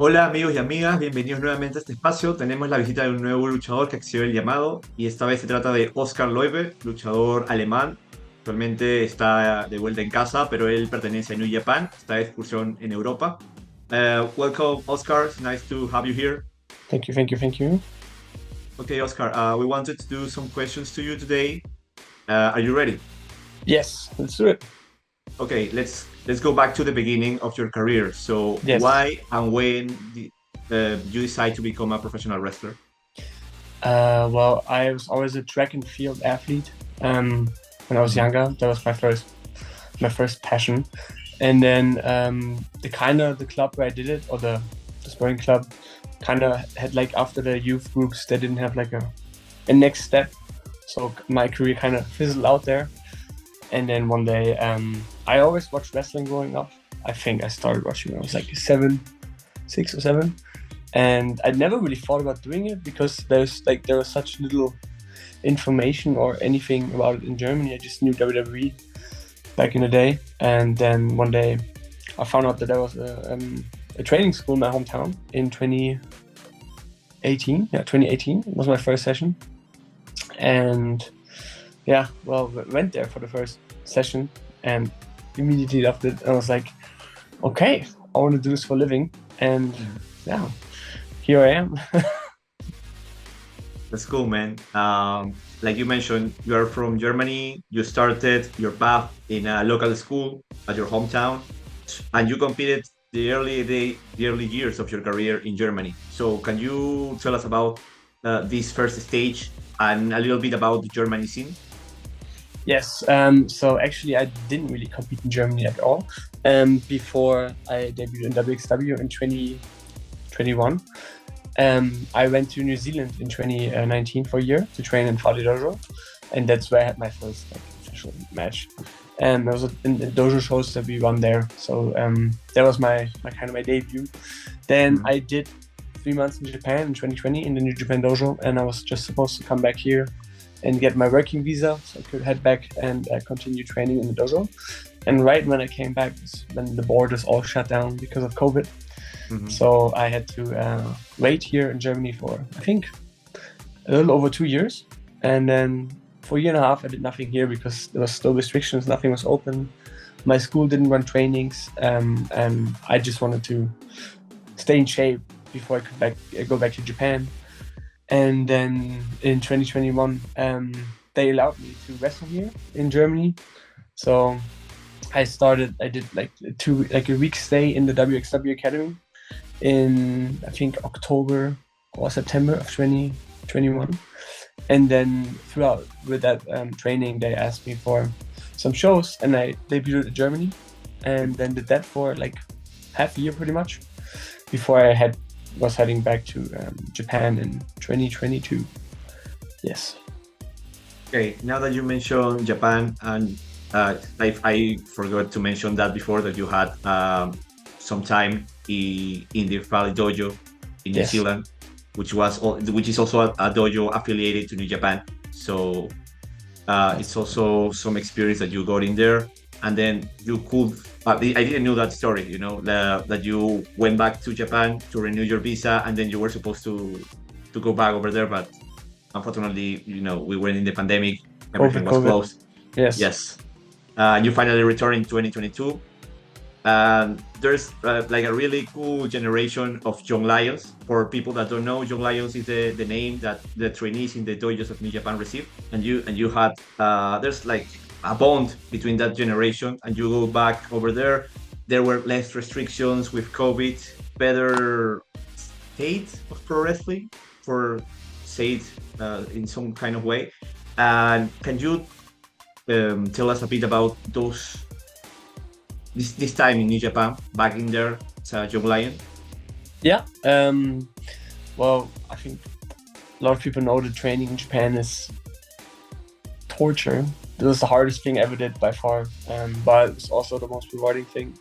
Hola amigos y amigas, bienvenidos nuevamente a este espacio. Tenemos la visita de un nuevo luchador que accedió el llamado y esta vez se trata de Oskar Leube, luchador alemán. Actualmente está de vuelta en casa, pero él pertenece a New Japan, está de excursión en Europa. Welcome Oskar, it's nice to have you here. Thank you. Okay Oskar, we wanted to do some questions to you today. Are you ready? Yes, let's do it. Okay, let's go back to the beginning of your career. So Yes. why and when you decide to become a professional wrestler? Well, I was always a track and field athlete. When I was younger, that was my first passion. And then the club where I did it, or the sporting club, kind of had like after the youth groups, they didn't have like a next step. So my career kind of fizzled out there. And then one day, I always watched wrestling growing up. I think I started watching when I was like 6 or 7. And I never really thought about doing it because there was such little information or anything about it in Germany. I just knew WWE back in the day, and then one day I found out that there was a training school in my hometown in 2018. Yeah, 2018 was my first session, and yeah, well, went there for the first session and immediately loved it. I was like, okay, I want to do this for a living, and yeah, here I am. That's cool, man. Like you mentioned, you are from Germany. You started your path in a local school at your hometown, and you competed the early years of your career in Germany. So, can you tell us about this first stage and a little bit about the Germany scene? Yes, so actually I didn't really compete in Germany at all before I debuted in wXw in 2021. I went to New Zealand in 2019 for a year to train in Fali Dojo, and that's where I had my first like official match. And there was in the dojo shows that we won there, so that was my kind of my debut. Then I did 3 months in Japan in 2020 in the New Japan Dojo, and I was just supposed to come back here and get my working visa so I could head back and continue training in the dojo. And right when I came back was when the borders all shut down because of COVID. So I had to wait here in Germany for, I think, a little over 2 years. And then for a year and a half, I did nothing here because there was still restrictions, nothing was open. My school didn't run trainings, and I just wanted to stay in shape before I could go back to Japan. And then in 2021, they allowed me to wrestle here in Germany. So I did like a week stay in the wXw Academy in, I think, October or September of 2021. And then throughout with that training, they asked me for some shows, and I debuted in Germany, and then did that for like half a year pretty much before I was heading back to Japan in 2022. Yes. Okay, now that you mentioned Japan, and I forgot to mention that before that you had some time in the Valley Dojo in New Yes. Zealand, which is also a dojo affiliated to New Japan. So it's also some experience that you got in there, and then you could. I didn't know that story. You know that you went back to Japan to renew your visa, and then you were supposed to go back over there, but unfortunately, we were in the pandemic. Everything was COVID. closed. Yes. Yes. You finally returned in 2022. There's like a really cool generation of young lions. For people that don't know, young lions is the name that the trainees in the dojos of New Japan receive. And you had there's like a bond between that generation, and you go back over there. There were less restrictions with COVID, better state of pro wrestling, for say it in some kind of way. And can you tell us a bit about this time in New Japan, back in there as a young lion? Yeah. Well, I think a lot of people know that training in Japan is torture. It was the hardest thing I ever did by far, but it's also the most rewarding thing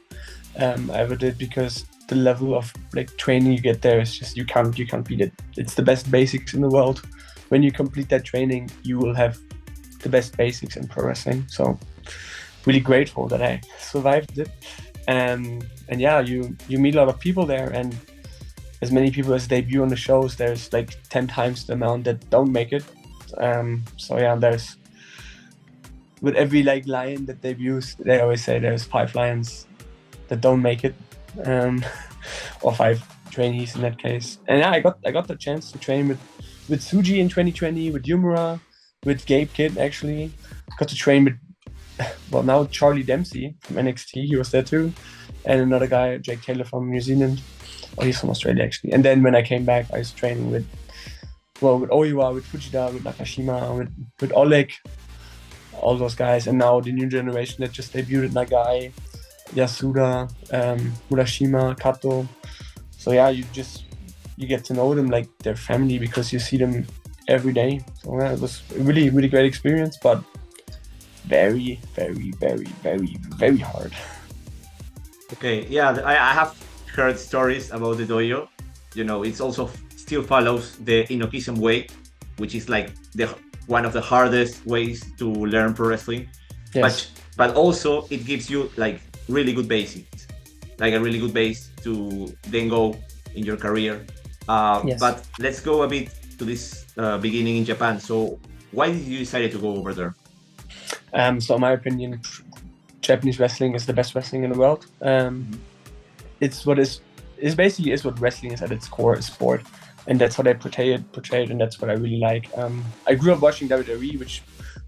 I ever did, because the level of like training you get there is just you can't beat it. It's the best basics in the world. When you complete that training, you will have the best basics in pro wrestling. So really grateful that I survived it. And yeah, you meet a lot of people there, and as many people as debut on the shows, there's like 10 times the amount that don't make it. So yeah, there's with every like lion that debuts, they always say there's 5 lions that don't make it, or 5 trainees in that case. And yeah, I got the chance to train with Suji in 2020, with Yumura, with Gabe Kidd actually. Got to train with now Charlie Dempsey from NXT, he was there too, and another guy, Jake Taylor from New Zealand. Oh, he's from Australia actually. And then when I came back, I was training with Oiwa, with Fujita, with Nakashima, with Oleg, all those guys. And now the new generation that just debuted, Nagai, Yasuda, Murashima, Kato. So yeah, you get to know them like their family because you see them every day. So yeah, it was a really, really great experience, but very, very, very, very, very hard. Okay, yeah, I have heard stories about the dojo. You know, it's also still follows the Inokism way, which is like one of the hardest ways to learn pro wrestling. Yes. But also it gives you like really good basics, like a really good base to then go in your career. Yes. But let's go a bit to this beginning in Japan. So why did you decide to go over there? So in my opinion, Japanese wrestling is the best wrestling in the world. It's what wrestling is at its core, a sport, and that's how they portray it, and that's what I really like. I grew up watching WWE, which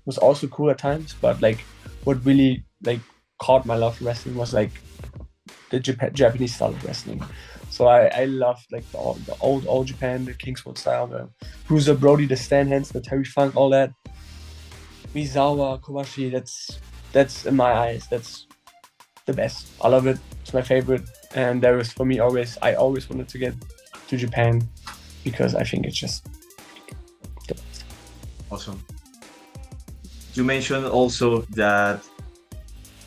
was also cool at times, but like what really like caught my love for wrestling was like the Japanese style of wrestling. So I loved like the old Japan, the Kingswood style, the Bruiser Brody, the Stan Hansen, the Terry Funk, all that. Misawa, Kobashi, that's in my eyes, that's the best. I love it. It's my favorite. And there was for me I always wanted to get to Japan because I think it's just the best. Awesome. You mentioned also that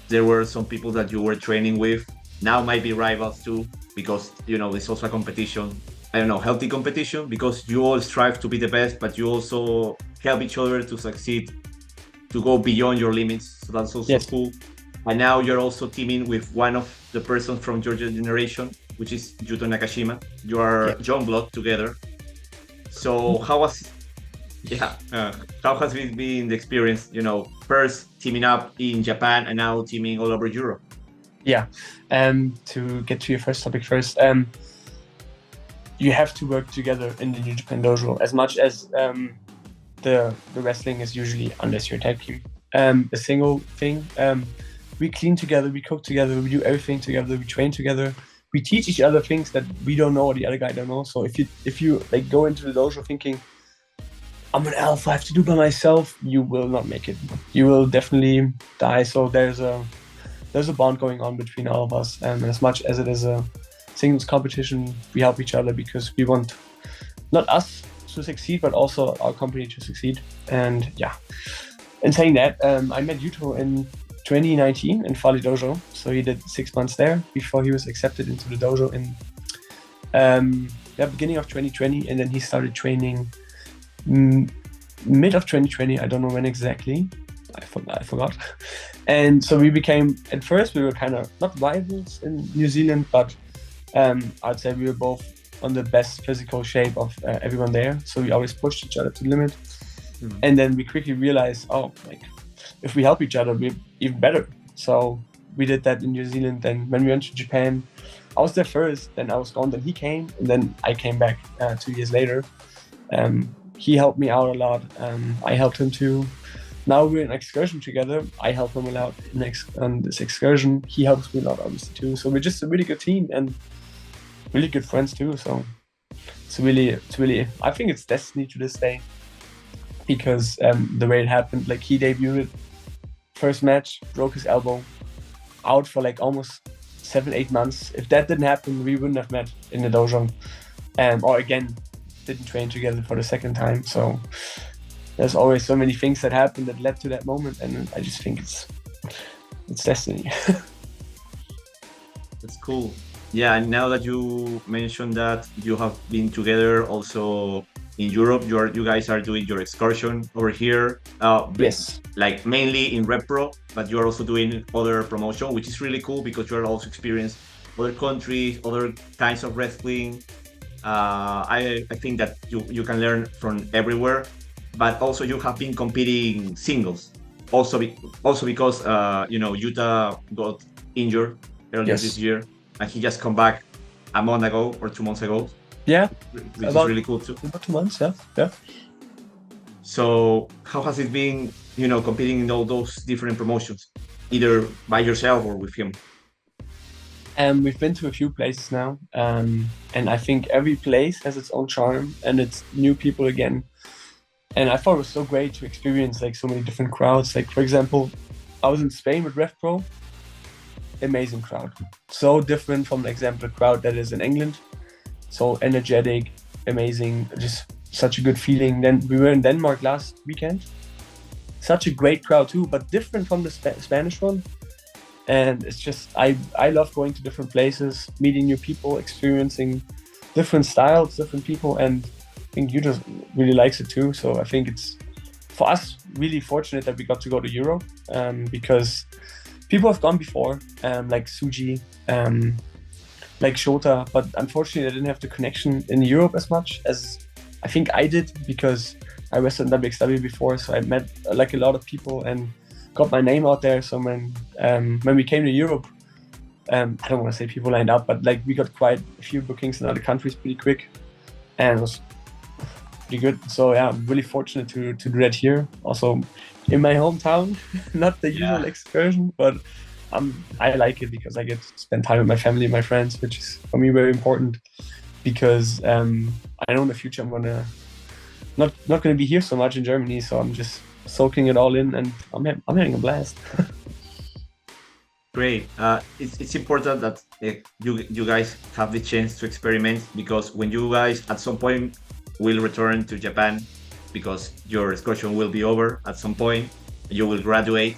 there were some people that you were training with, now might be rivals too, because you know it's also a competition. I don't know, healthy competition, because you all strive to be the best, but you also help each other to succeed, to go beyond your limits. So that's also cool. And now you're also teaming with one of the persons from your generation, which is Yuto Nakashima. You are young blood together. So how has it been the experience, you know, first teaming up in Japan and now teaming all over Europe? Yeah, to get to your first topic first, you have to work together in the New Japan Dojo as much as the wrestling is usually, unless you're a tag team, a single thing. We clean together, we cook together, we do everything together, we train together, we teach each other things that we don't know or the other guy don't know. So if you like go into the dojo thinking, I'm an alpha, I have to do it by myself, you will not make it. You will definitely die. So there's a bond going on between all of us, and as much as it is a singles competition, we help each other because we want not us to succeed, but also our company to succeed. And yeah, in saying that, I met Yuto in 2019 in Fali Dojo. So he did 6 months there before he was accepted into the dojo in beginning of 2020, and then he started training mid of 2020. I don't know when exactly. I forgot. And so we became, at first we were kind of not rivals in New Zealand, but I'd say we were both on the best physical shape of everyone there. So we always pushed each other to the limit. And then we quickly realized, if we help each other, we're even better. So we did that in New Zealand. Then when we went to Japan, I was there first, then I was gone, then he came, and then I came back 2 years later. He helped me out a lot. I helped him too. Now we're in excursion together. I help him a lot on this excursion. He helps me a lot, obviously, too. So we're just a really good team and really good friends too. So it's really, I think it's destiny to this day, because the way it happened, like he debuted, first match, broke his elbow, out for like almost 7-8 months. If that didn't happen, we wouldn't have met in the dojo, or again, didn't train together for the second time. So there's always so many things that happened that led to that moment, and I just think it's destiny. That's cool. Yeah, and now that you mentioned that you have been together also in Europe, you guys are doing your excursion over here. Yes. Like mainly in RevPro, but you're also doing other promotion, which is really cool because you're also experienced other countries, other kinds of wrestling. I think that you can learn from everywhere, but also you have been competing singles. Also because Yuta got injured earlier this year, and he just come back a month ago or 2 months ago. Yeah, which is really cool too. About 2 months, yeah. So how has it been, competing in all those different promotions, either by yourself or with him? We've been to a few places now, and I think every place has its own charm, and it's new people again. And I thought it was so great to experience like so many different crowds. Like, for example, I was in Spain with RevPro. Amazing crowd. So different from the example crowd that is in England. So energetic, amazing, just such a good feeling. Then we were in Denmark last weekend. Such a great crowd too, but different from the Spanish one. And it's just, I love going to different places, meeting new people, experiencing different styles, different people, and I think Yuta really likes it too. So I think it's, for us, really fortunate that we got to go to Europe, because people have gone before, like Suji, like Shota, but unfortunately I didn't have the connection in Europe as much as I think I did, because I wrestled in wXw before, so I met like a lot of people and got my name out there. So when we came to Europe, I don't want to say people lined up, but like we got quite a few bookings in other countries pretty quick, and it was pretty good. So yeah, I'm really fortunate to do that here, also in my hometown. Not the usual excursion, but I like it because I get to spend time with my family and my friends, which is for me very important, because I know in the future I'm gonna not gonna be here so much in Germany, so I'm just soaking it all in, and I'm having a blast. Great. It's important that you guys have the chance to experiment, because when you guys at some point will return to Japan, because your excursion will be over at some point, you will graduate,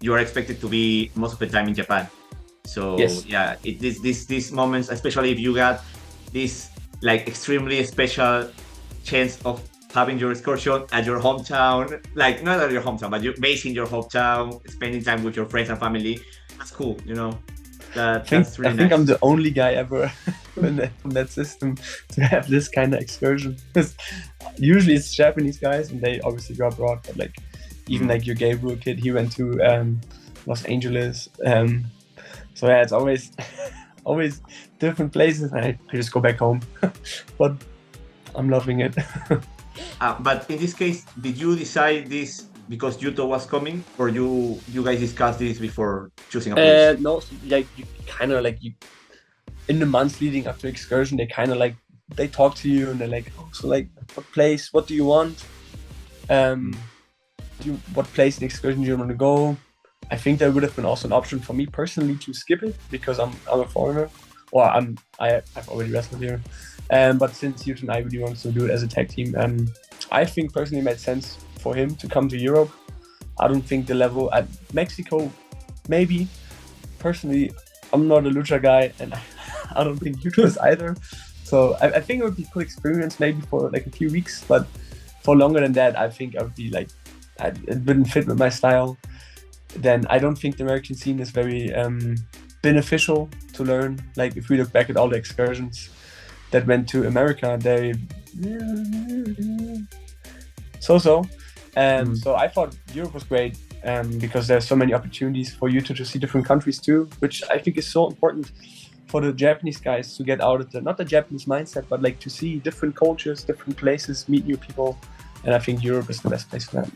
you are expected to be most of the time in Japan. So yeah, these moments, especially if you got this like extremely special chance of having your excursion at your hometown, like not at your hometown, but you're based in your hometown, spending time with your friends and family. That's cool, That's really nice. I think I'm the only guy ever from that system to have this kind of excursion. Because usually it's Japanese guys and they obviously go abroad, but like even like your Gabriel kid, he went to Los Angeles. So yeah, it's always different places, and I just go back home. But I'm loving it. But in this case, did you decide this because Yuto was coming, or you guys discussed this before choosing a place? No, so, like you kind of like in the months leading up to excursion, they kind of like they talk to you and they're like, oh, so like what place? What do you want? What place in excursion do you want to go? I think there would have been also an option for me personally to skip it because I'm a foreigner, or I've already wrestled here. But since Yuto and I really wanted to do it as a tag team, I think personally it made sense for him to come to Europe. I don't think the level at Mexico, maybe. Personally, I'm not a lucha guy, and I don't think Yuto is either. So I think it would be a cool experience maybe for like a few weeks, but for longer than that, I think I would be like, it wouldn't fit with my style. Then I don't think the American scene is very beneficial to learn. Like if we look back at all the excursions that went to America, they so. So I thought Europe was great because there's so many opportunities for you to see different countries too, which I think is so important for the Japanese guys to get out of not the Japanese mindset, but like to see different cultures, different places, meet new people. And I think Europe is the best place for that.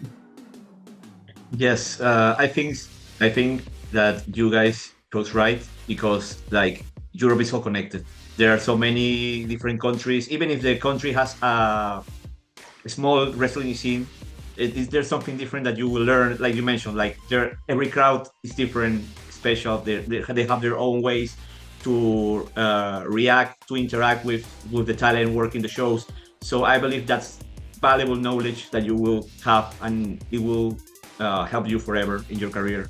Yes, I think that you guys chose right, because like Europe is so connected. There are so many different countries. Even if the country has a small wrestling scene, there's something different that you will learn. Like you mentioned, like every crowd is different, special. They have their own ways to react, to interact with the talent working the shows. So I believe that's valuable knowledge that you will have, and it will help you forever in your career.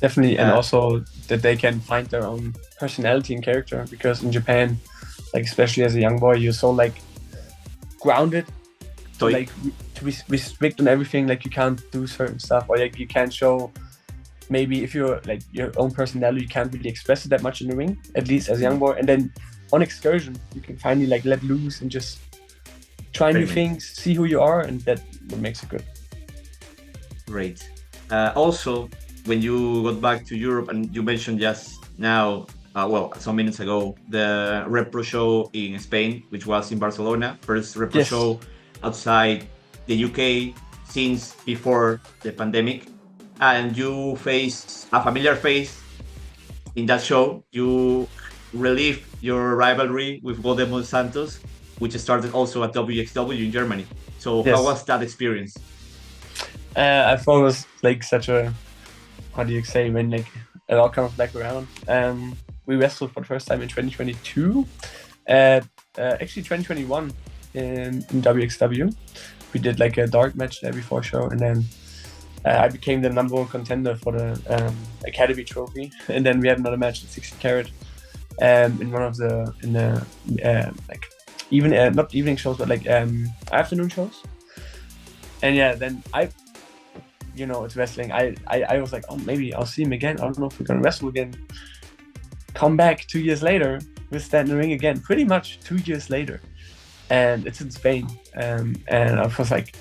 Definitely, and also that they can find their own personality and character, because in Japan, like especially as a young boy, you're so like grounded, like to be restrict on everything. Like you can't do certain stuff, or like you can't show. Maybe if you're like your own personality, you can't really express it that much in the ring, at least as a young boy. And then on excursion, you can finally like let loose and just try new things, see who you are, and that what makes it good. Great. Also, when you got back to Europe, and you mentioned just now, some minutes ago, the RevPro show in Spain, which was in Barcelona, first RevPro show outside the UK since before the pandemic, and you faced a familiar face in that show. You relieved your rivalry with Voldemort Santos, which started also at wXw in Germany. So how was that experience? I thought it was like such a, how do you say, when like it all comes back around. We wrestled for the first time in 2022, actually 2021 in wXw. We did like a dark match there before show, and then I became the number one contender for the Academy trophy, and then we had another match at 60 carat in one of the like not evening shows, but like afternoon shows. And yeah, then it's wrestling. I was like, oh, maybe I'll see him again. I don't know if we're gonna wrestle again. Come back 2 years later, we're standing in the ring again, pretty much 2 years later, and it's in Spain. And I was like,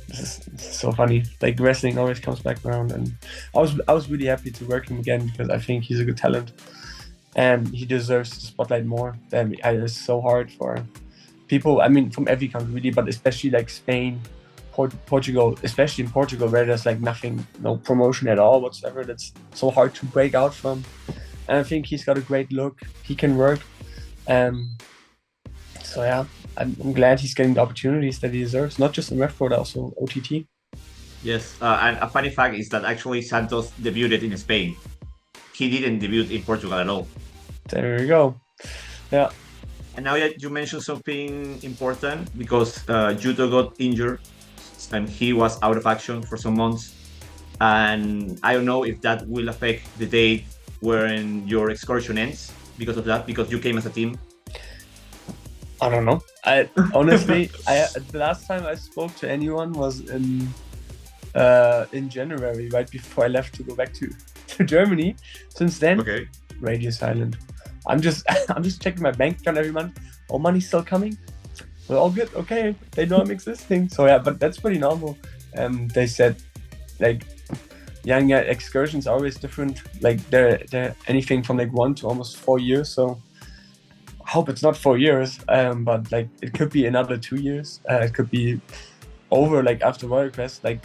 this is so funny. Like, wrestling always comes back around, and I was really happy to work him again, because I think he's a good talent and he deserves the spotlight more. It's so hard for people, I mean, from every country really, but especially like Spain, Portugal, especially in Portugal, where there's like nothing, no promotion at all whatsoever. That's so hard to break out from. And I think he's got a great look. He can work. So yeah, I'm glad he's getting the opportunities that he deserves, not just in RevPro, but also OTT. Yes, and a funny fact is that actually Santos debuted in Spain. He didn't debut in Portugal at all. There we go. Yeah. And now you mentioned something important, because Judo got injured and he was out of action for some months. And I don't know if that will affect the date when your excursion ends because of that, because you came as a team. I don't know. I honestly, the last time I spoke to anyone was in January, right before I left to go back to Germany. Since then, radio silent. I'm just checking my bank account every month. Oh, money's still coming. We're all good. Okay, they know I'm existing. So yeah, but that's pretty normal. They said like excursions are always different. Like they're anything from like 1 to almost 4 years. So I hope it's not 4 years. But like it could be another 2 years. It could be over like after Royal Quest. Like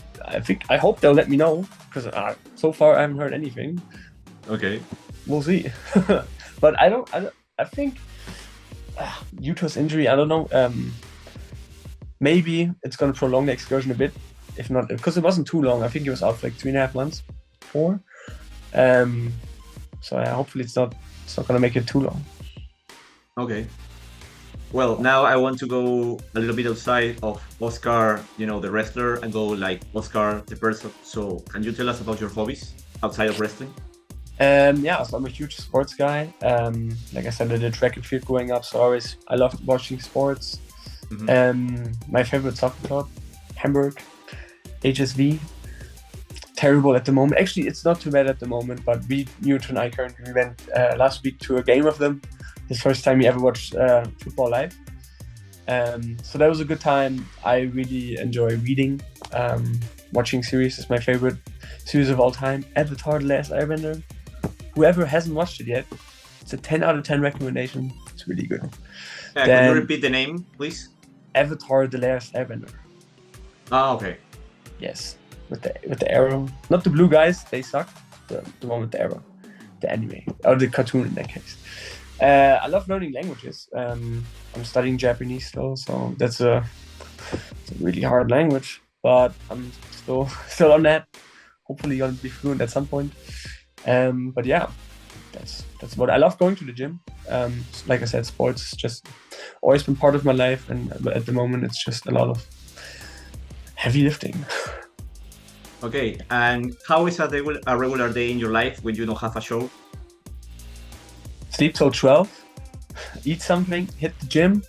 I hope they'll let me know, because so far I haven't heard anything. Okay, we'll see. But I think Yuto's injury, I don't know. Maybe it's gonna prolong the excursion a bit. If not, because it wasn't too long. I think it was out for like 3.5 months, 4. So yeah, hopefully it's not gonna make it too long. Okay. Well, now I want to go a little bit outside of Oskar, the wrestler, and go like Oskar, the person. So can you tell us about your hobbies outside of wrestling? Yeah, so I'm a huge sports guy. Like I said, I did track and field growing up, so I loved watching sports. My favorite soccer club, Hamburg, HSV. Terrible at the moment. Actually, it's not too bad at the moment, but Newton and I currently went last week to a game of them. His first time he ever watched football live. So that was a good time. I really enjoy reading. Watching series is my favorite series of all time. Avatar: The Last Airbender. Whoever hasn't watched it yet, it's a 10 out of 10 recommendation. It's really good. Can you repeat the name, please? Avatar: The Last Airbender. Oh, okay. Yes, with the arrow. Not the blue guys, they suck. The one with the arrow. The anime. Or the cartoon in that case. I love learning languages. I'm studying Japanese still, so it's a really hard language. But I'm still on that. Hopefully gonna be fluent at some point. But yeah, that's what I love. Going to the gym. Like I said, sports just always been part of my life, and at the moment it's just a lot of heavy lifting. Okay, and how is a regular day in your life when you don't have a show? Sleep till 12, eat something, hit the gym,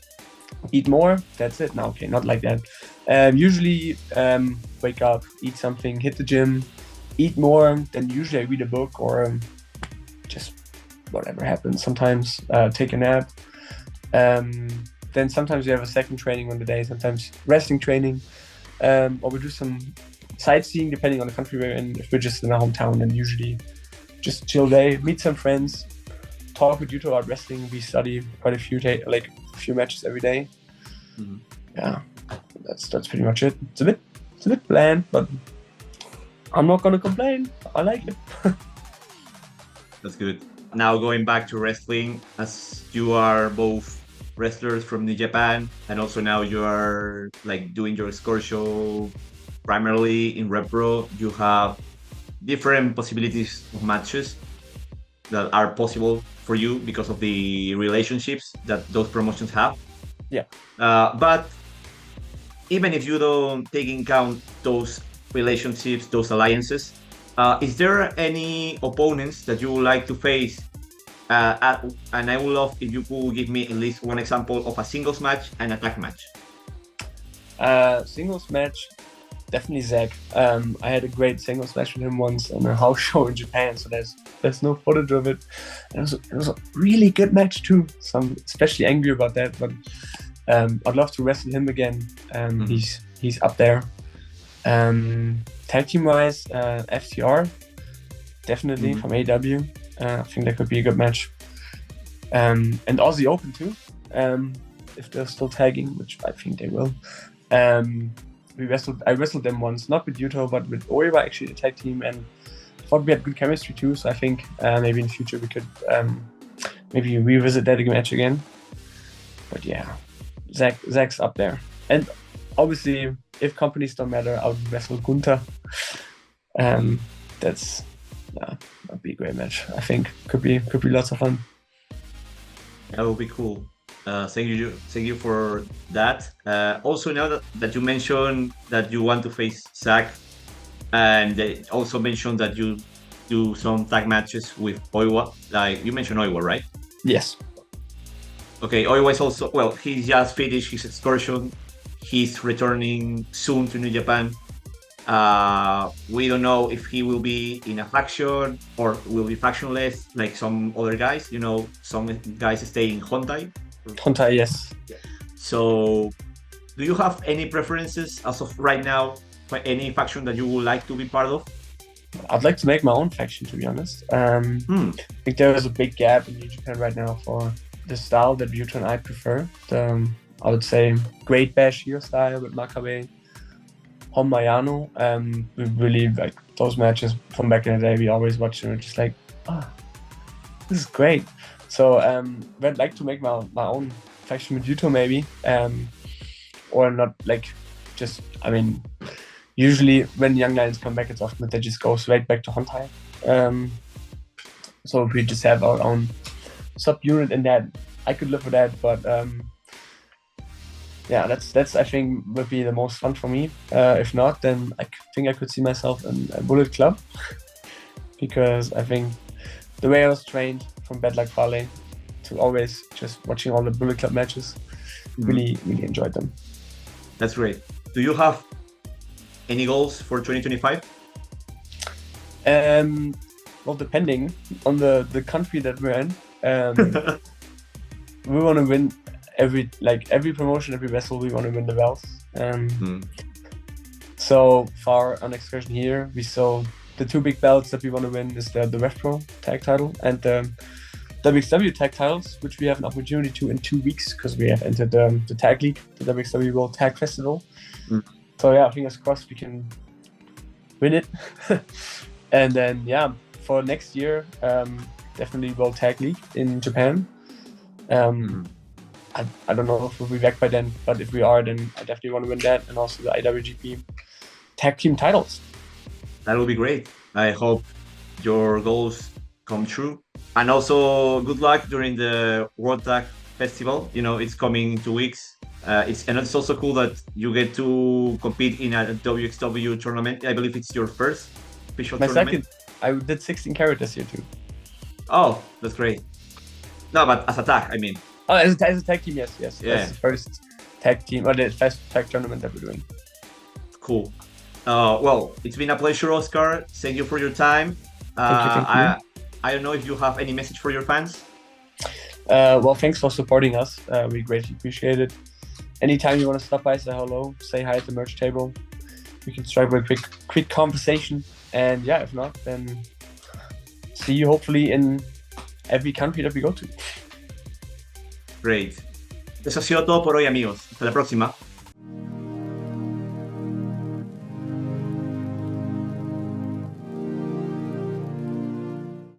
eat more. That's it. No, okay, not like that. Usually wake up, eat something, hit the gym, eat more. Then usually I read a book or just whatever happens. Sometimes take a nap. Then sometimes we have a second training on the day, sometimes wrestling training, or we do some sightseeing depending on the country we're in. If we're just in our hometown, then usually just chill day, meet some friends, talk with Yuto about wrestling. We study quite a few matches every day. Mm-hmm. Yeah, that's pretty much it. It's a bit bland, but I'm not gonna complain. I like it. That's good. Now going back to wrestling, as you are both wrestlers from New Japan, and also now you are like doing your score show primarily in RevPro, you have different possibilities of matches that are possible for you because of the relationships that those promotions have. Yeah. But even if you don't take in account those relationships, those alliances, is there any opponents that you would like to face? And I would love if you could give me at least one example of a singles match and a tag match. Singles match, definitely Zach. I had a great singles match with him once on a house show in Japan, so there's no footage of it. It was a really good match too. So I'm especially angry about that, but I'd love to wrestle him again. He's up there. Tag team wise, FTR, definitely from AW. I think that could be a good match. And Aussie Open too, if they're still tagging, which I think they will. I wrestled them once, not with Yuto, but with Oiwa, actually, the tag team, and I thought we had good chemistry too. So I think maybe in the future we could maybe revisit that match again. But yeah, Zach's up there. And obviously, if companies don't matter, I would wrestle Gunther. That'd be a great match. I think could be lots of fun. That would be cool. Thank you for that. Also, now that you mentioned that you want to face Zach, and they also mentioned that you do some tag matches with Oiwa. Like you mentioned Oiwa, right? Yes. Okay, Oiwa is also, well, he just finished his excursion. He's returning soon to New Japan. We don't know if he will be in a faction or will be factionless like some other guys. You know, some guys stay in Hontai. Hontai, yes. So, do you have any preferences as of right now for any faction that you would like to be part of? I'd like to make my own faction, to be honest. I think there is a big gap in New Japan right now for the style that Yuto and I prefer. I would say Great Bash Hero style with Makabe, Homayano. We really like those matches from back in the day. We always watched them and just like, this is great. So I'd like to make my own faction with Yuto maybe, or not like just. I mean, usually when Young Lions come back, it's often that they just go straight back to Hontai. So we just have our own sub-unit in that. I could live with that, but yeah, that's I think would be the most fun for me. If not, then I think I could see myself in a Bullet Club, because I think the way I was trained from Bad Luck Fale to always just watching all the Bullet Club matches, really enjoyed them. That's great. Do you have any goals for 2025? Well, depending on the country that we're in, we want to win every promotion, every wrestle. We want to win the belts. So far on excursion here, we saw the two big belts that we want to win is the RevPro tag title and the wXw tag titles, which we have an opportunity to in 2 weeks because we have entered the tag league, the wXw World Tag Festival. So yeah, fingers crossed we can win it. And then yeah, for next year, definitely World Tag League in Japan. I don't know if we'll be back by then, but if we are, then I definitely want to win that, and also the IWGP tag team titles. That will be great. I hope your goals come true. And also good luck during the World Tag Festival. You know, it's coming in 2 weeks. It's also cool that you get to compete in a wXw tournament. I believe it's your first official tournament. Second. I did 16 carat this year too. Oh, that's great. No, but as a tag, I mean. Oh, as a tag team, yes. Yeah. That's the first tag team, or the first tag tournament that we're doing. Cool. Well, it's been a pleasure, Oskar. Thank you for your time. Thank you. I don't know if you have any message for your fans. Well, thanks for supporting us. We greatly appreciate it. Anytime you want to stop by, say hello, say hi at the merch table. We can strike a quick conversation. And yeah, if not, then see you hopefully in every country that we go to. Great. Eso ha sido todo por hoy, amigos. Hasta la próxima.